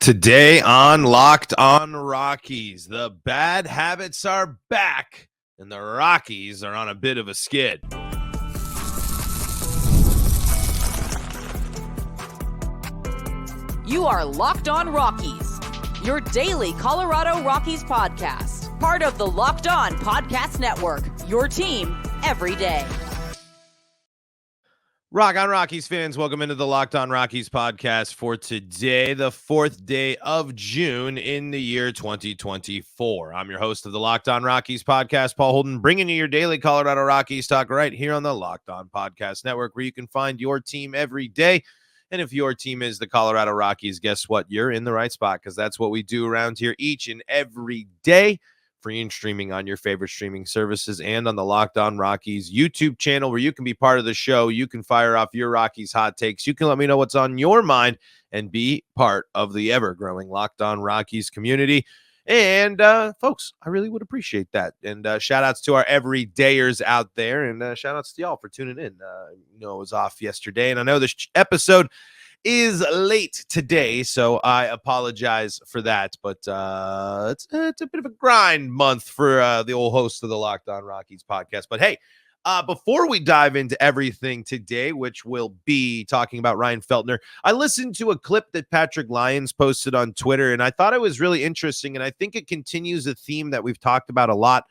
Today on Locked on Rockies, the bad habits are back and the Rockies are on a bit of a skid. You are Locked on Rockies, your daily Colorado Rockies podcast, part of the Locked on Podcast Network, your team every day. Rock on Rockies fans, welcome into the Locked on Rockies podcast for today, the 4th day of June in the year 2024. I'm your host of the Locked on Rockies podcast, Paul Holden, bringing you your daily Colorado Rockies talk right here on the Locked on Podcast Network, where you can find your team every day. And if your team is the Colorado Rockies, guess what? You're in the right spot, because that's what we do around here each and every day. Free and streaming on your favorite streaming services and on the Locked on Rockies YouTube channel, where you can be part of the show. You can fire off your Rockies hot takes. You can let me know what's on your mind and be part of the ever-growing Locked on Rockies community. And folks, I really would appreciate that. And shout outs to our everydayers out there, and shout outs to y'all for tuning in. It was off yesterday, and I know this episode is late today, so I apologize for that, but it's a bit of a grind month for the old host of the Locked on Rockies podcast. But hey, before we dive into everything today, which will be talking about Ryan Feltner, I listened to a clip that Patrick Lyons posted on Twitter, and I thought it was really interesting, and I think it continues a theme that we've talked about a lot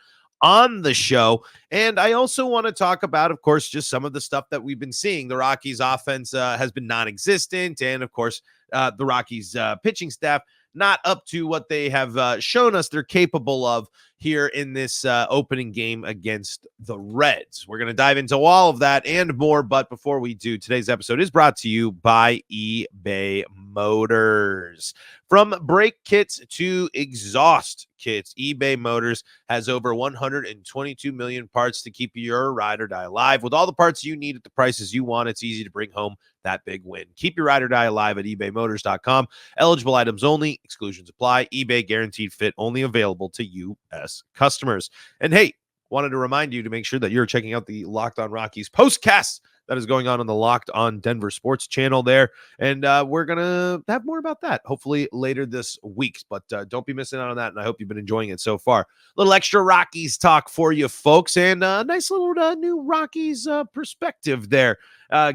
on the show. And I also want to talk about, of course, just some of the stuff that we've been seeing. The Rockies offense has been non-existent. And of course, the Rockies pitching staff not up to what they have shown us they're capable of here in this opening game against the Reds. We're going to dive into all of that and more. But before we do, today's episode is brought to you by eBay Motors. From brake kits to exhaust kits, eBay Motors has over 122 million parts to keep your ride or die alive. With all the parts you need at the prices you want, it's easy to bring home that big win. Keep your ride or die alive at ebaymotors.com. Eligible items only. Exclusions apply. eBay guaranteed fit, only available to U.S. customers. And hey, wanted to remind you to make sure that you're checking out the Locked on Rockies postcast that is going on the Locked on Denver Sports channel there. And we're going to have more about that hopefully later this week. But don't be missing out on that. And I hope you've been enjoying it so far. A little extra Rockies talk for you folks, and a nice little new Rockies perspective there.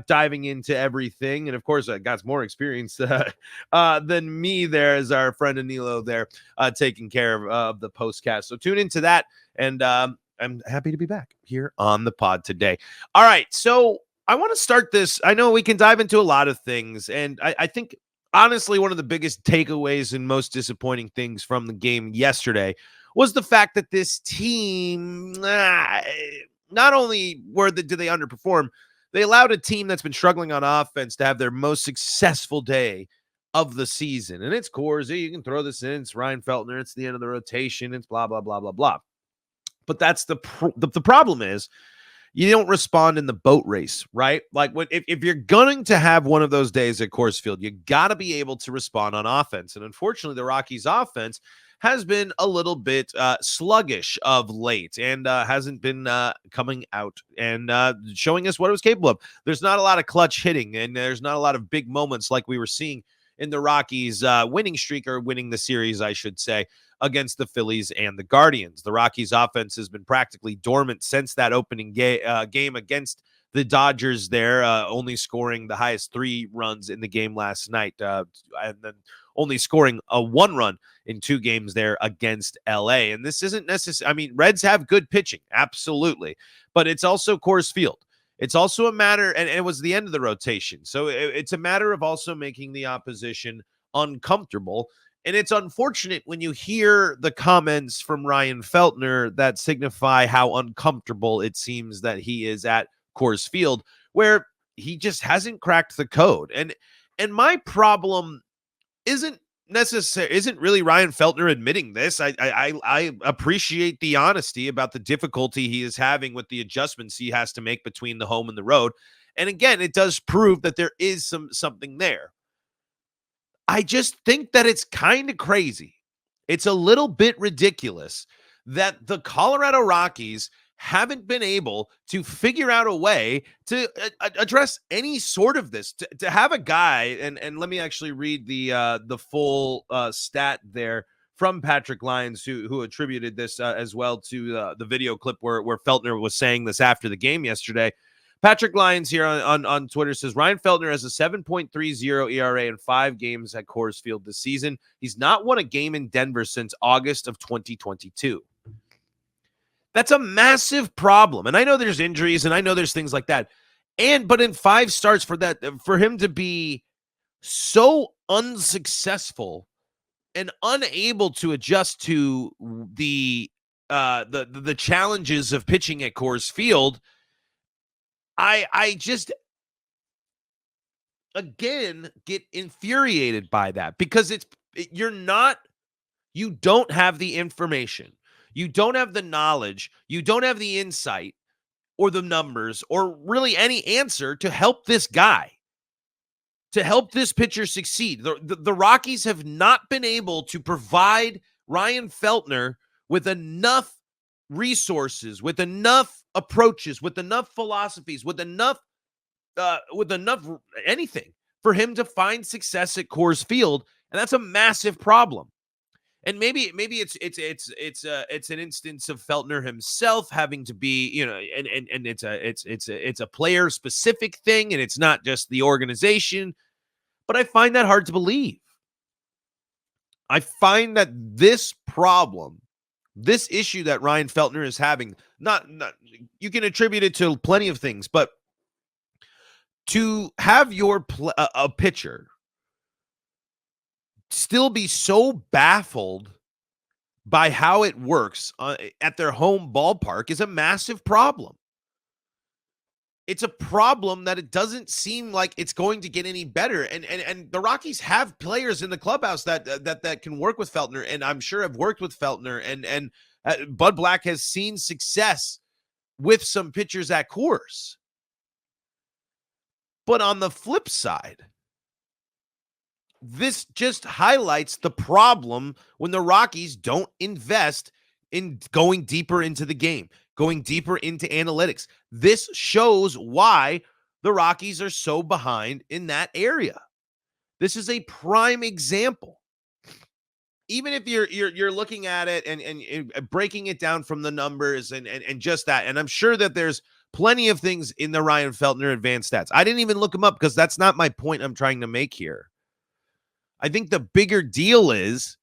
Diving into everything. And of course, I got more experience than me there, as our friend Anilo there taking care of the postcast. So tune into that. And I'm happy to be back here on the pod today. All right. So I want to start this. I know we can dive into a lot of things. And I think, honestly, one of the biggest takeaways and most disappointing things from the game yesterday was the fact that this team, not only did they underperform, they allowed a team that's been struggling on offense to have their most successful day of the season. And it's Coors. You can throw this in. It's Ryan Feltner. It's the end of the rotation. It's blah, blah, blah, blah, blah. But that's the problem is you don't respond in the boat race, right? Like if you're going to have one of those days at Coors Field, you got to be able to respond on offense. And unfortunately, the Rockies offense has been a little bit sluggish of late, and hasn't been coming out and showing us what it was capable of. There's not a lot of clutch hitting, and there's not a lot of big moments like we were seeing in the Rockies winning streak, or winning the series, I should say, against the Phillies and the Guardians. The Rockies offense has been practically dormant since that opening game against the Dodgers there, only scoring the highest 3 runs in the game last night, and then only scoring a 1 run in 2 games there against LA. And this isn't necessary. I mean, Reds have good pitching, absolutely, but it's also Coors Field. It's also a matter, and it was the end of the rotation, so it's a matter of also making the opposition uncomfortable. And it's unfortunate when you hear the comments from Ryan Feltner that signify how uncomfortable it seems that he is at Coors Field, where he just hasn't cracked the code. And my problem isn't really Ryan Feltner admitting this. I appreciate the honesty about the difficulty he is having with the adjustments he has to make between the home and the road. And again, it does prove that there is something there. I just think that it's kind of crazy. It's a little bit ridiculous that the Colorado Rockies haven't been able to figure out a way to address any sort of this. To have a guy, and let me actually read the full stat there from Patrick Lyons, who attributed this as well to the video clip where Feltner was saying this after the game yesterday. Patrick Lyons here on Twitter says, Ryan Feltner has a 7.30 ERA in 5 games at Coors Field this season. He's not won a game in Denver since August of 2022. That's a massive problem. And I know there's injuries and I know there's things like that. But in 5 starts for him to be so unsuccessful and unable to adjust to the challenges of pitching at Coors Field, I just, again, get infuriated by that because you don't have the information. You don't have the knowledge. You don't have the insight or the numbers or really any answer to help this guy, to help this pitcher succeed. The Rockies have not been able to provide Ryan Feltner with enough resources, with enough approaches, with enough philosophies, with enough anything for him to find success at Coors Field, and that's a massive problem. And maybe it's an instance of Feltner himself having to be, and it's a player specific thing, and it's not just the organization. But I find that hard to believe. I find that this problem, this issue that Ryan Feltner is having, not you can attribute it to plenty of things, but to have your a pitcher still be so baffled by how it works at their home ballpark is a massive problem. It's a problem that it doesn't seem like it's going to get any better. And the Rockies have players in the clubhouse that can work with Feltner, and I'm sure have worked with Feltner. And Bud Black has seen success with some pitchers at Coors. But on the flip side, this just highlights the problem when the Rockies don't invest in going deeper into the game, going deeper into analytics. This shows why the Rockies are so behind in that area. This is a prime example. Even if you're looking at it and breaking it down from the numbers and just that, and I'm sure that there's plenty of things in the Ryan Feltner advanced stats. I didn't even look them up because that's not my point I'm trying to make here. I think the bigger deal is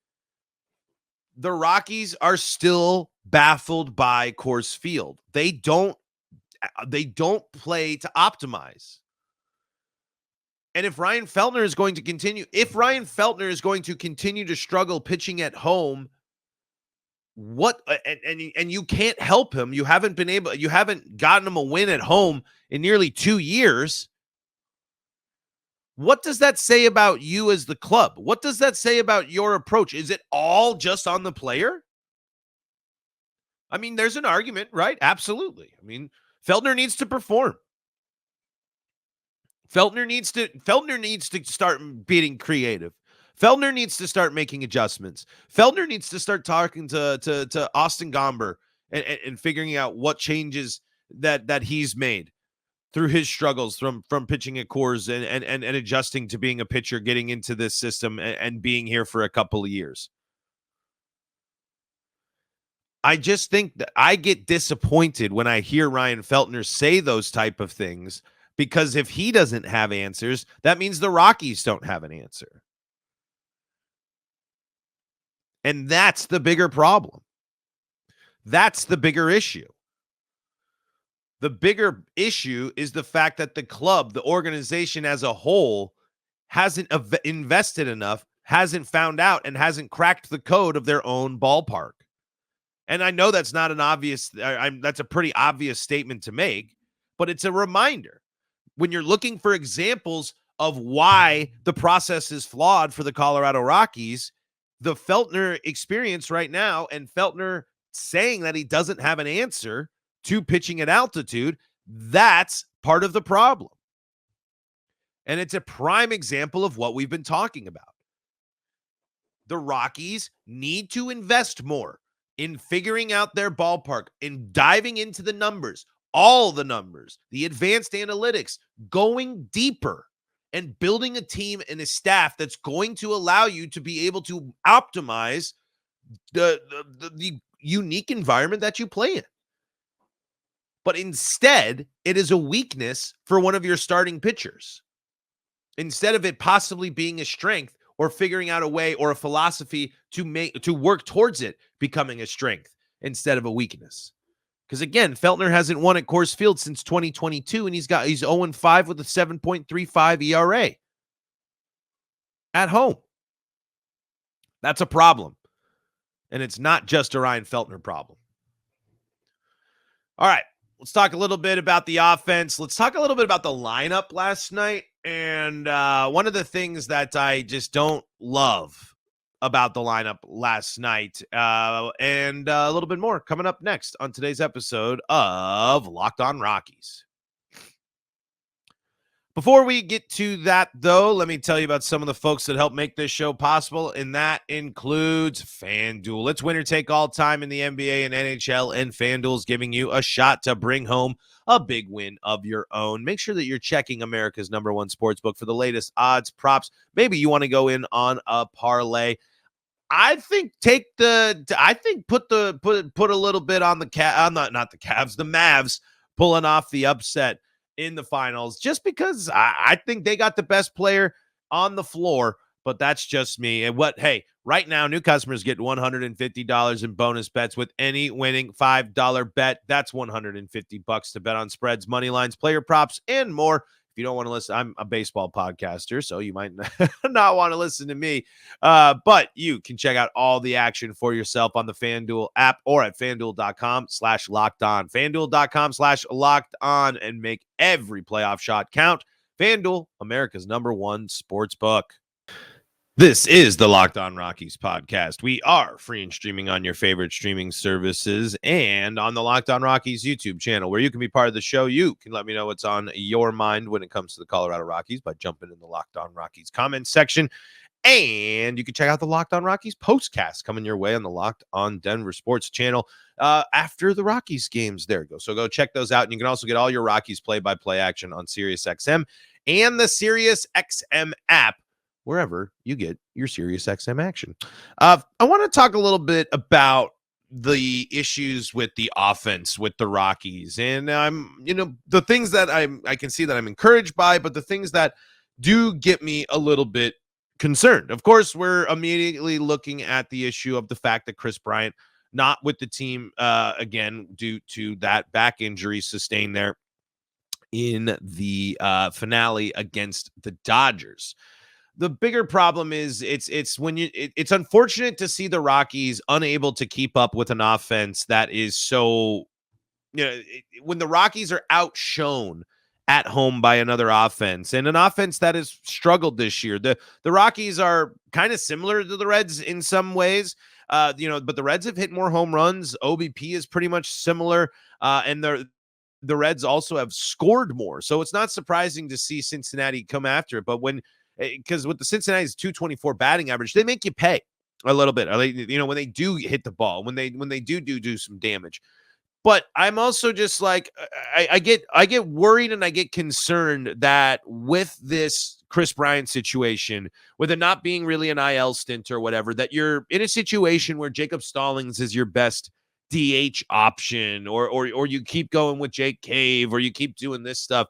the Rockies are still baffled by Coors Field. They don't play to optimize. And if Ryan Feltner is going to continue to struggle pitching at home, and you can't help him. You haven't gotten him a win at home in nearly 2 years. What does that say about you as the club? What does that say about your approach? Is it all just on the player? I mean, there's an argument, right? Absolutely. I mean, Feltner needs to perform. Feltner needs to start being creative. Feltner needs to start making adjustments. Feltner needs to start talking to Austin Gomber and figuring out what changes that he's made through his struggles from pitching at Coors and adjusting to being a pitcher, getting into this system and being here for a couple of years. I just think that I get disappointed when I hear Ryan Feltner say those type of things, because if he doesn't have answers, that means the Rockies don't have an answer. And that's the bigger problem. That's the bigger issue. The bigger issue is the fact that the club, the organization as a whole, hasn't invested enough, hasn't found out, and hasn't cracked the code of their own ballpark. And I know that's not an obvious, that's a pretty obvious statement to make, but it's a reminder. When you're looking for examples of why the process is flawed for the Colorado Rockies, the Feltner experience right now and Feltner saying that he doesn't have an answer to pitching at altitude, that's part of the problem. And it's a prime example of what we've been talking about. The Rockies need to invest more in figuring out their ballpark, in diving into the numbers, all the numbers, the advanced analytics, going deeper and building a team and a staff that's going to allow you to be able to optimize the unique environment that you play in. But instead, it is a weakness for one of your starting pitchers. Instead of it possibly being a strength or figuring out a way or a philosophy to work towards it becoming a strength instead of a weakness. Because again, Feltner hasn't won at Coors Field since 2022, and he's 0-5 with a 7.35 ERA at home. That's a problem. And it's not just a Ryan Feltner problem. All right, let's talk a little bit about the offense. Let's talk a little bit about the lineup last night. And one of the things that I just don't love about the lineup last night, and a little bit more coming up next on today's episode of Locked On Rockies. Before we get to that, though, let me tell you about some of the folks that help make this show possible, and that includes FanDuel. It's winner take all time in the NBA and NHL, and FanDuel's giving you a shot to bring home a big win of your own. Make sure that you're checking America's #1 sportsbook for the latest odds, props. Maybe you want to go in on a parlay. I think put a little bit on the the Mavs pulling off the upset in the finals, just because I think they got the best player on the floor, but that's just me. And right now, new customers get $150 in bonus bets with any winning $5 bet. That's $150 to bet on spreads, money lines, player props, and more. If you don't want to listen, I'm a baseball podcaster, so you might not want to listen to me. But you can check out all the action for yourself on the FanDuel app or at FanDuel.com/lockedon. FanDuel.com/lockedon, and make every playoff shot count. FanDuel, America's #1 sportsbook. This is the Locked On Rockies podcast. We are free and streaming on your favorite streaming services and on the Locked On Rockies YouTube channel, where you can be part of the show. You can let me know what's on your mind when it comes to the Colorado Rockies by jumping in the Locked On Rockies comment section. And you can check out the Locked On Rockies postcast coming your way on the Locked On Denver Sports channel after the Rockies games. There you go. So go check those out. And you can also get all your Rockies play-by-play action on SiriusXM and the SiriusXM app, wherever you get your SiriusXM action. I want to talk a little bit about the issues with the offense with the Rockies. And the things that I can see that I'm encouraged by, but the things that do get me a little bit concerned. Of course, we're immediately looking at the issue of the fact that Kris Bryant not with the team again due to that back injury sustained there in the finale against the Dodgers. The bigger problem is it's unfortunate to see the Rockies unable to keep up with an offense that is so, when the Rockies are outshone at home by another offense, and an offense that has struggled this year. The Rockies are kind of similar to the Reds in some ways, but the Reds have hit more home runs. OBP is pretty much similar, and the Reds also have scored more. So it's not surprising to see Cincinnati come after it. But because with the Cincinnati's 224 batting average, they make you pay a little bit. When they do hit the ball, when they do some damage. But I'm also just like, I get worried and I get concerned that with this Kris Bryant situation, with it not being really an IL stint or whatever, that you're in a situation where Jacob Stallings is your best DH option, or you keep going with Jake Cave, or you keep doing this stuff,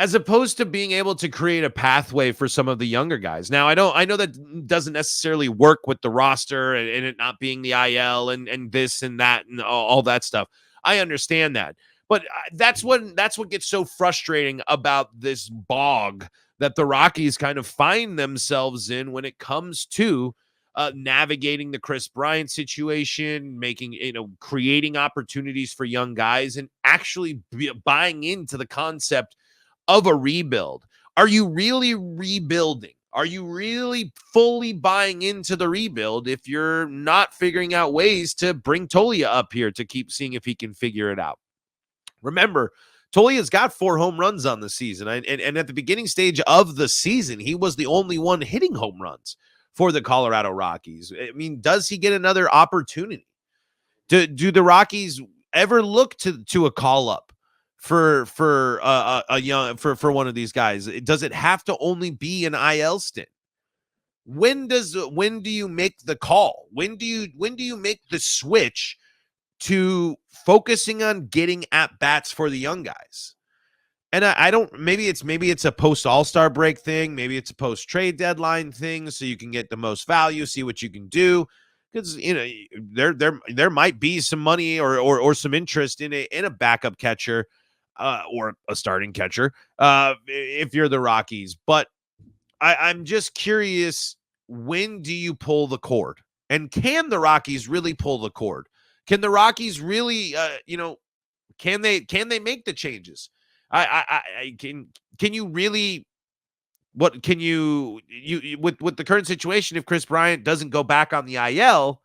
as opposed to being able to create a pathway for some of the younger guys. Now, I know that doesn't necessarily work with the roster and it not being the IL and this and that and all that stuff. I understand that. But that's what gets so frustrating about this bog that the Rockies kind of find themselves in when it comes to navigating the Kris Bryant situation, creating opportunities for young guys, and actually buying into the concept of a rebuild. Are you really rebuilding? Are you really fully buying into the rebuild if you're not figuring out ways to bring Tolia up here to keep seeing if he can figure it out? Remember, Tolia's got 4 home runs on the season. And at the beginning stage of the season, he was the only one hitting home runs for the Colorado Rockies. I mean, does he get another opportunity? Do the Rockies ever look to a call up for a young for one of these guys? Does it have to only be an IL stint? When do you make the call? When do you make the switch to focusing on getting at bats for the young guys? And I don't, maybe it's a post All-Star break thing, maybe it's a post trade deadline thing, so you can get the most value, see what you can do. Because there might be some money or some interest in a backup catcher or a starting catcher if you're the Rockies. But I'm just curious, when do you pull the cord? And can the Rockies really pull the cord? Can the Rockies really, can they make the changes? Can you really, what can you with the current situation, if Chris Bryant doesn't go back on the IL,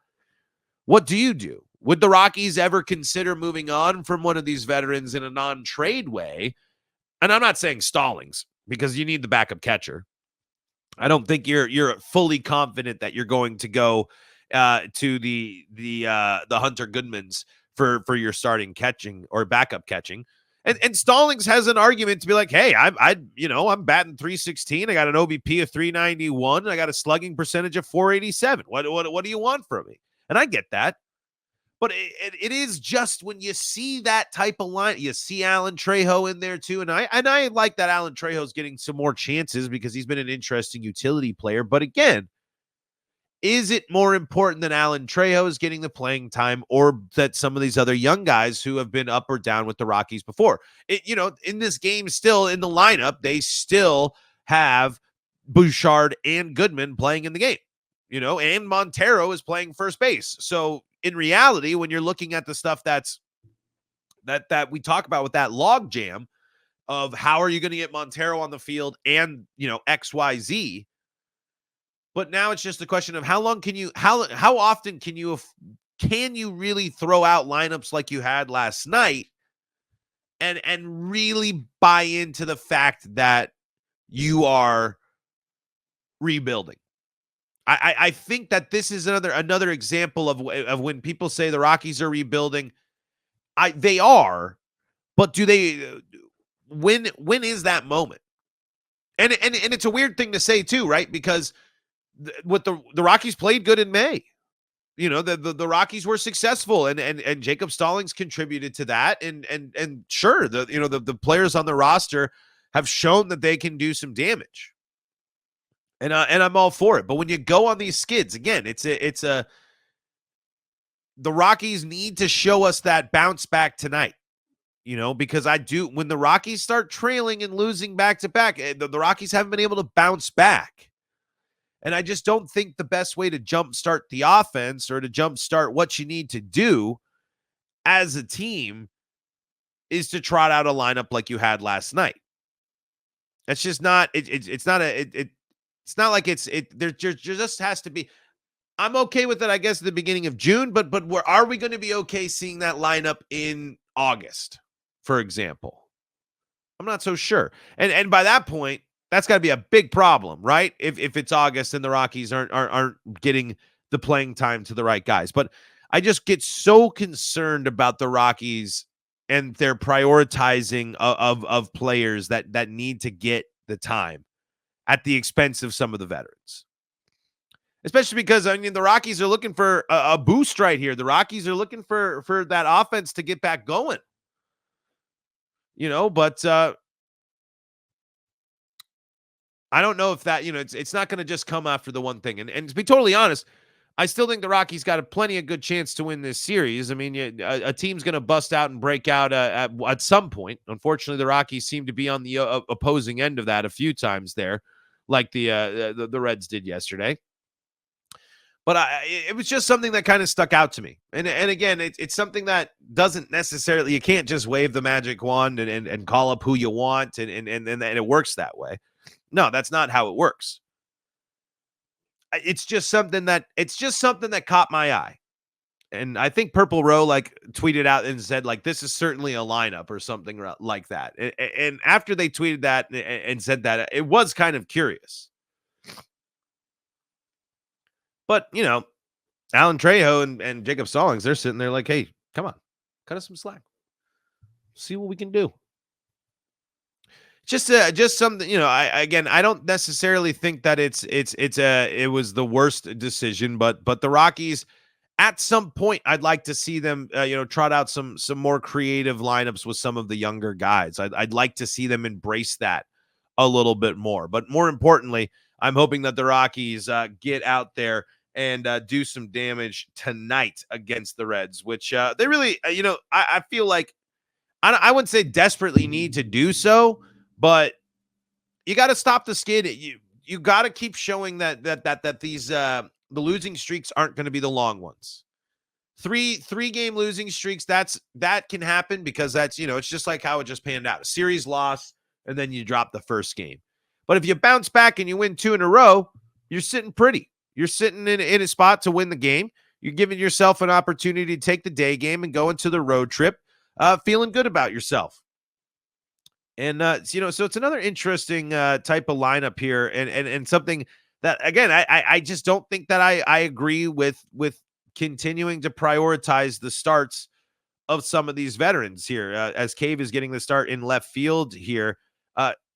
what do you do? Would the Rockies ever consider moving on from one of these veterans in a non-trade way? And I'm not saying Stallings, because you need the backup catcher. I don't think you're fully confident that you're going to go to the Hunter Goodmans for your starting catching or backup catching. And Stallings has an argument to be like, hey, I'm batting .316. I got an OBP of 391. I got a slugging percentage of 487. What do you want from me? And I get that. But it is just when you see that type of line, you see Alan Trejo in there too. And I like that Alan Trejo's getting some more chances because he's been an interesting utility player. But again, is it more important that Alan Trejo is getting the playing time, or that some of these other young guys who have been up or down with the Rockies before? In this game, still in the lineup, they still have Bouchard and Goodman playing in the game, and Montero is playing first base. So in reality, when you're looking at the stuff that we talk about with that log jam of how are you going to get Montero on the field and, XYZ, but now it's just a question of how often can you really throw out lineups like you had last night and really buy into the fact that you are rebuilding? I think that this is another example of when people say the Rockies are rebuilding. They are, but do they? When is that moment? And it's a weird thing to say too, right? Because the Rockies played good in May. The Rockies were successful, and Jacob Stallings contributed to that. And sure, the players on the roster have shown that they can do some damage. And I'm all for it. But when you go on these skids, again, the Rockies need to show us that bounce back tonight, because when the Rockies start trailing and losing back to back, the Rockies haven't been able to bounce back. And I just don't think the best way to jumpstart the offense or to jumpstart what you need to do as a team is to trot out a lineup like you had last night. It's just not, it's not like there just has to be. I'm okay with it, I guess, at the beginning of June, but are we going to be okay seeing that lineup in August, for example? I'm not so sure. And by that point, that's got to be a big problem, right? If it's August and the Rockies aren't getting the playing time to the right guys. But I just get so concerned about the Rockies and their prioritizing of players that need to get the time at the expense of some of the veterans. Especially because, the Rockies are looking for a boost right here. The Rockies are looking for that offense to get back going. But I don't know if that, it's not going to just come after the one thing. And to be totally honest, I still think the Rockies got a plenty of good chance to win this series. I mean, a team's going to bust out and break out at some point. Unfortunately, the Rockies seem to be on the opposing end of that a few times there, like the Reds did yesterday. But it was just something that kind of stuck out to me. And again, it's something that doesn't necessarily, you can't just wave the magic wand and call up who you want and it works that way. No, that's not how it works. It's just something that caught my eye. And I think Purple Row tweeted out and said this is certainly a lineup or something like that. And after they tweeted that and said that, it was kind of curious. But, Alan Trejo and Jacob Stallings, they're sitting there like, hey, come on, cut us some slack. See what we can do. Just something, I don't necessarily think that it was the worst decision, but the Rockies, at some point, I'd like to see them, trot out some more creative lineups with some of the younger guys. I'd like to see them embrace that a little bit more. But more importantly, I'm hoping that the Rockies get out there and do some damage tonight against the Reds, which they really, I feel like I wouldn't say desperately need to do so, but you got to stop the skid. You got to keep showing that these the losing streaks aren't going to be the long ones. Three game losing streaks, that can happen because that's, it's just like how it just panned out. A series loss, and then you drop the first game. But if you bounce back and you win 2 in a row, you're sitting pretty. You're sitting in a spot to win the game. You're giving yourself an opportunity to take the day game and go into the road trip feeling good about yourself. And, so it's another interesting type of lineup here and something that, again, I just don't think that I agree with continuing to prioritize the starts of some of these veterans here. As Cave is getting the start in left field here,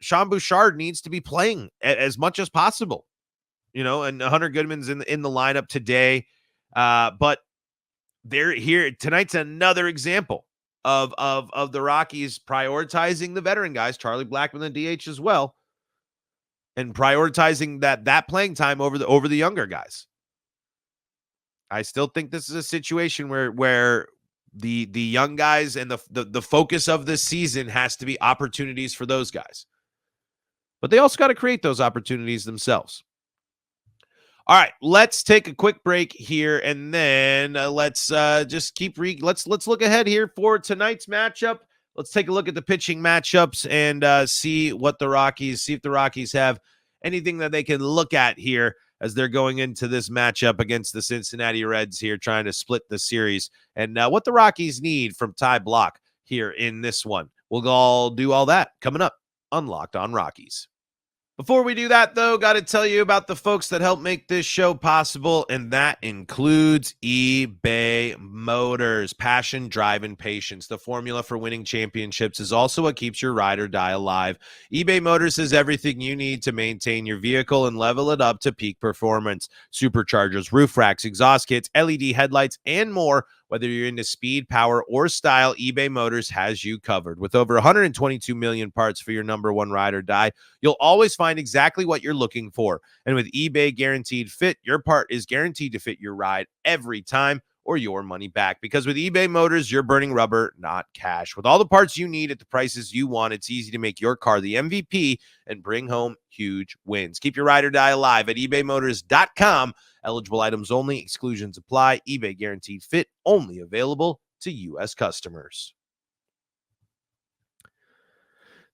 Sean Bouchard needs to be playing as much as possible, and Hunter Goodman's in the lineup today. But they're here. Tonight's another example of the Rockies prioritizing the veteran guys, Charlie Blackmon, the DH as well, and prioritizing that playing time over the younger guys. I still think this is a situation where the young guys and the focus of this season has to be opportunities for those guys. But they also got to create those opportunities themselves. All right, let's take a quick break here, and then let's just let's look ahead here for tonight's matchup. Let's take a look at the pitching matchups and see if the Rockies have anything that they can look at here as they're going into this matchup against the Cincinnati Reds here, trying to split the series, and what the Rockies need from Ty Blach here in this one. We'll all do all that coming up on Locked On Rockies. Before we do that, though, got to tell you about the folks that help make this show possible, and that includes eBay Motors. Passion, drive, and patience. The formula for winning championships is also what keeps your ride or die alive. eBay Motors has everything you need to maintain your vehicle and level it up to peak performance. Superchargers, roof racks, exhaust kits, LED headlights, and more. Whether you're into speed, power, or style, eBay Motors has you covered. With over 122 million parts for your number one ride or die, you'll always find exactly what you're looking for. And with eBay Guaranteed Fit, your part is guaranteed to fit your ride every time or your money back. Because with eBay Motors, you're burning rubber, not cash. With all the parts you need at the prices you want, it's easy to make your car the MVP and bring home huge wins. Keep your ride or die alive at ebaymotors.com. Eligible items only. Exclusions apply. eBay Guaranteed Fit only available to U.S. customers.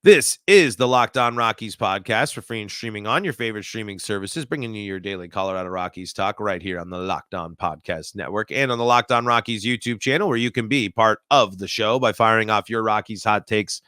This is the Locked On Rockies podcast for free and streaming on your favorite streaming services, bringing you your daily Colorado Rockies talk right here on the Locked On Podcast Network and on the Locked On Rockies YouTube channel, where you can be part of the show by firing off your Rockies hot takes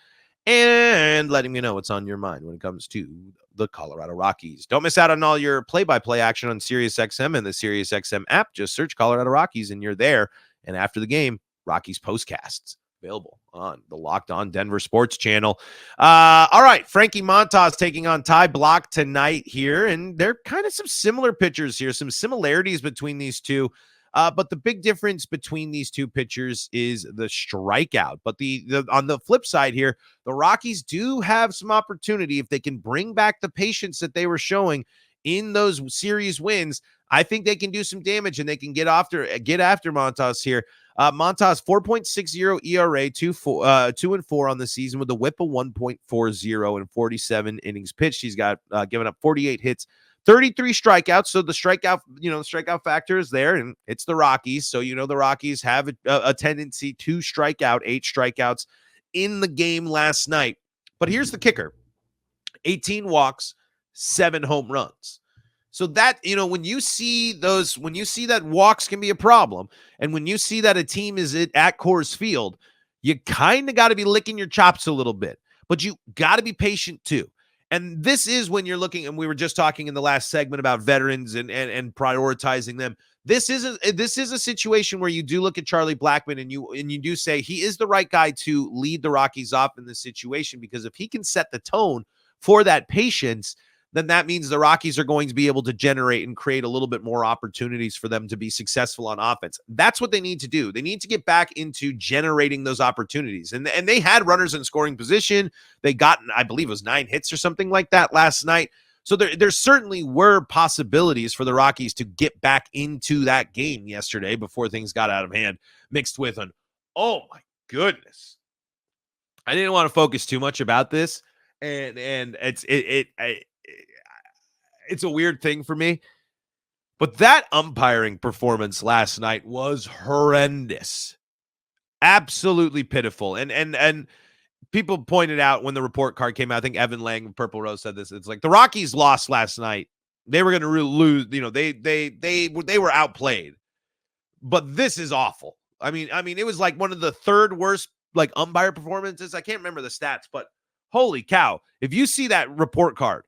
and letting me know what's on your mind when it comes to the Colorado Rockies. Don't miss out on all your play-by-play action on SiriusXM and the SiriusXM app. Just search Colorado Rockies and you're there. And after the game, Rockies postcasts available on the Locked On Denver Sports channel. All right, Frankie Montas taking on Ty Blach tonight here, and they're kind of some similar pitchers here, some similarities between these two. But the big difference between these two pitchers is the strikeout. But the on the flip side here, the Rockies do have some opportunity if they can bring back the patience that they were showing in those series wins. I think they can do some damage and they can get after Montas here. Montas 4.60 ERA, 2-4 on the season with a WHIP of 1.40 and 47 innings pitched. He's got given up 48 hits, 33 strikeouts. So the strikeout factor is there, and it's the Rockies. So, the Rockies have a tendency to strike out, 8 strikeouts in the game last night. But here's the kicker: 18 walks, 7 home runs. So that, when you see that walks can be a problem, and when you see that a team is at Coors Field, you kind of got to be licking your chops a little bit, but you got to be patient too. And this is when you're looking, and we were just talking in the last segment about veterans and prioritizing them. This is a situation where you do look at Charlie Blackmon and you do say he is the right guy to lead the Rockies off in this situation, because if he can set the tone for that patience, then that means the Rockies are going to be able to generate and create a little bit more opportunities for them to be successful on offense. That's what they need to do. They need to get back into generating those opportunities. And they had runners in scoring position. They got, I believe it was 9 hits or something like that last night. So there certainly were possibilities for the Rockies to get back into that game yesterday before things got out of hand, mixed with an, oh my goodness. I didn't want to focus too much about this. And it's a weird thing for me, but that umpiring performance last night was horrendous, absolutely pitiful. And people pointed out when the report card came out, I think Evan Lang of Purple Rose said this. It's like the Rockies lost last night. They were going to lose. You know, they were outplayed, but this is awful. I mean, it was like one of the third worst like umpire performances. I can't remember the stats, but holy cow! If you see that report card.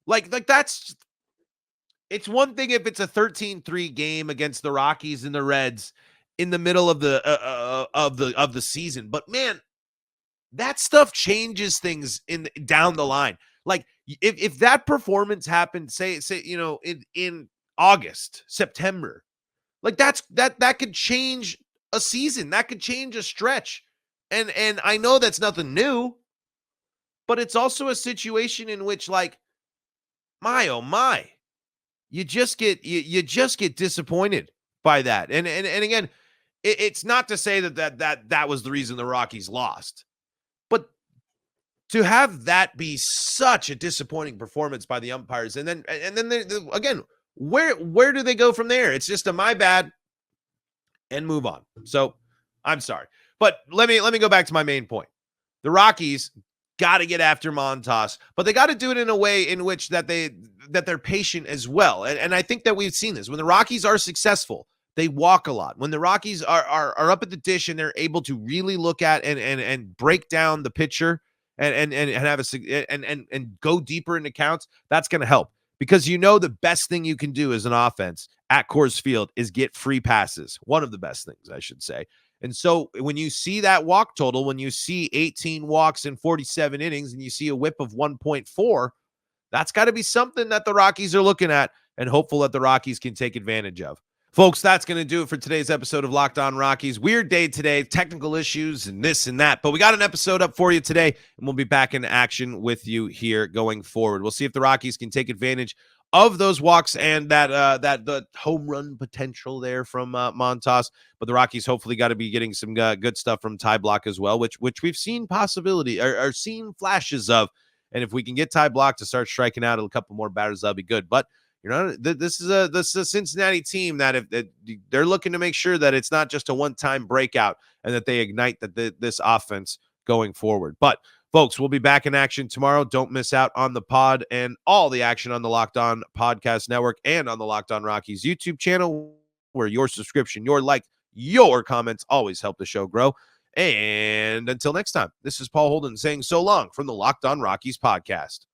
Like that's, it's one thing if it's a 13-3 game against the Rockies and the Reds in the middle of the season, but man, that stuff changes things down the line. Like if that performance happened, say in August, September, like that could change a season, that could change a stretch, and I know that's nothing new, but it's also a situation in which like. My oh my, you just get disappointed by that, and again, it's not to say that was the reason the Rockies lost, but to have that be such a disappointing performance by the umpires, and then again, where do they go from there? It's just a my bad, and move on. So I'm sorry, but let me go back to my main point. The Rockies got to get after Montas, but they got to do it in a way in which that they're patient as well. And I think that we've seen this. When the Rockies are successful, they walk a lot. When the Rockies are up at the dish and they're able to really look at and break down the pitcher and have and go deeper into counts, that's going to help, because the best thing you can do as an offense at Coors Field is get free passes. One of the best things, I should say. And so when you see that walk total, when you see 18 walks in 47 innings and you see a whip of 1.4, that's got to be something that the Rockies are looking at and hopeful that the Rockies can take advantage of. Folks, that's going to do it for today's episode of Locked On Rockies. Weird day today, technical issues and this and that, but we got an episode up for you today, and we'll be back in action with you here going forward. We'll see if the Rockies can take advantage of those walks and that the home run potential there from Montas. But the Rockies hopefully got to be getting some good stuff from Ty Block as well, which we've seen possibility or seen flashes of. And if we can get Ty Block to start striking out a couple more batters, that'll be good. But this is a Cincinnati team that if they're looking to make sure that it's not just a one-time breakout and that they ignite this offense going forward. But folks, we'll be back in action tomorrow. Don't miss out on the pod and all the action on the Locked On Podcast Network and on the Locked On Rockies YouTube channel, where your subscription, your like, your comments always help the show grow. And until next time, this is Paul Holden saying so long from the Locked On Rockies podcast.